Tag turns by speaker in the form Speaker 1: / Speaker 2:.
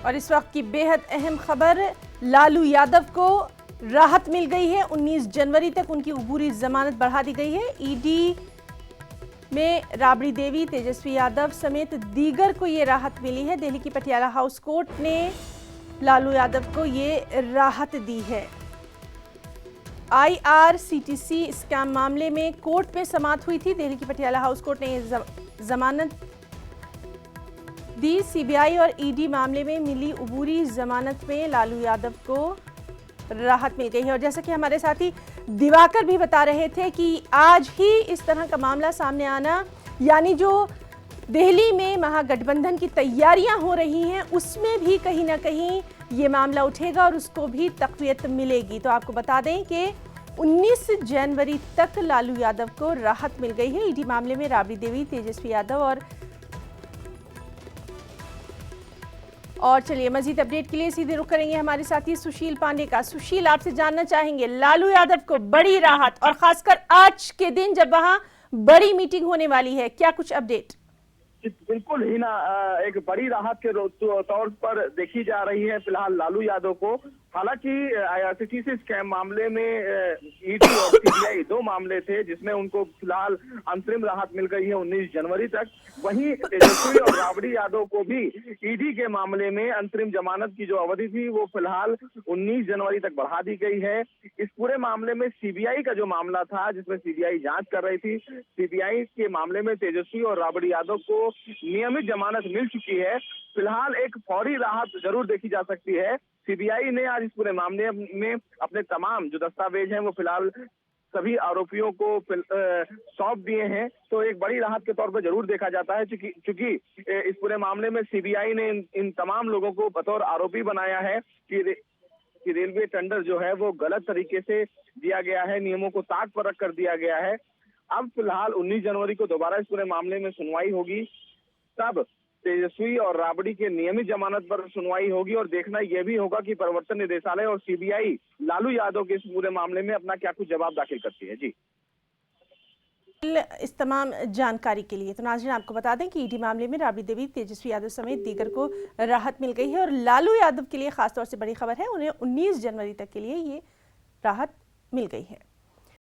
Speaker 1: और इस वक्त की बेहद अहम खबर, लालू यादव को राहत मिल गई है। 19 जनवरी तक उनकी अबूरी जमानत बढ़ा दी गई है। ईडी में राबड़ी देवी, तेजस्वी यादव समेत दीगर को ये राहत मिली है। दिल्ली की पटियाला हाउस कोर्ट ने लालू यादव को ये राहत दी है। IRCTC स्कैम मामले में कोर्ट में समाअत हुई थी। दिल्ली की पटियाला हाउस कोर्ट ने जमानत दी। CBI और ED मामले में मिली अबूरी जमानत में लालू यादव को राहत मिल गई है। और जैसा कि हमारे साथी दिवाकर भी बता रहे थे कि आज ही इस तरह का मामला सामने आना, यानी जो दिल्ली में महागठबंधन की तैयारियां हो रही हैं उसमें भी कहीं ना कहीं ये मामला उठेगा और उसको भी तक़वियत मिलेगी। तो आपको बता दें कि 19 जनवरी तक लालू यादव को राहत मिल गई है। ED मामले में राबड़ी देवी, तेजस्वी यादव और चलिए मजीद अपडेट के लिए सीधे रुख करेंगे हमारे साथी सुशील पांडे का। सुशील, आपसे जानना चाहेंगे, लालू यादव को बड़ी राहत और खासकर आज के दिन जब वहां बड़ी मीटिंग होने वाली है, क्या कुछ अपडेट?
Speaker 2: बिल्कुल ही ना, एक बड़ी राहत के तौर पर देखी जा रही है फिलहाल लालू यादव को। हालांकि IRCTC स्कैम मामले में ED और CBI दो मामले थे जिसमें उनको फिलहाल अंतरिम राहत मिल गई है 19 जनवरी तक। वहीं तेजस्वी और राबड़ी यादव को भी ED के मामले में अंतरिम जमानत की जो अवधि थी वो फिलहाल 19 जनवरी तक बढ़ा दी गई है। इस पूरे मामले में CBI का जो मामला था जिसमें CBI जांच कर रही थी, CBI के मामले में तेजस्वी और राबड़ी यादव को नियमित जमानत मिल चुकी है। फिलहाल एक फौरी राहत जरूर देखी जा सकती है। CBI ने आज इस पूरे मामले में अपने तमाम जो दस्तावेज हैं वो फिलहाल सभी आरोपियों को सौंप दिए हैं। तो एक बड़ी राहत के तौर पर जरूर देखा जाता है, क्योंकि इस पूरे मामले में CBI ने इन तमाम लोगों को बतौर आरोपी बनाया है कि रेलवे टेंडर जो है वो गलत तरीके से दिया गया है, नियमों को ताक पर रख कर दिया गया है। अब फिलहाल 19 जनवरी को दोबारा इस पूरे मामले में सुनवाई होगी, तब तेजस्वी और राबड़ी के नियमित जमानत पर सुनवाई होगी और देखना यह भी होगा कि प्रवर्तन निदेशालय और CBI लालू यादव के इस पूरे मामले में अपना क्या कुछ जवाब दाखिल करती है। जी,
Speaker 1: इस तमाम जानकारी के लिए तो नाज़रीन आपको बता दें कि ED मामले में राबड़ी देवी, तेजस्वी यादव समेत दीगर को राहत मिल गई है और लालू यादव के लिए खासतौर से बड़ी खबर है, उन्हें 19 जनवरी तक के लिए ये राहत मिल गई है।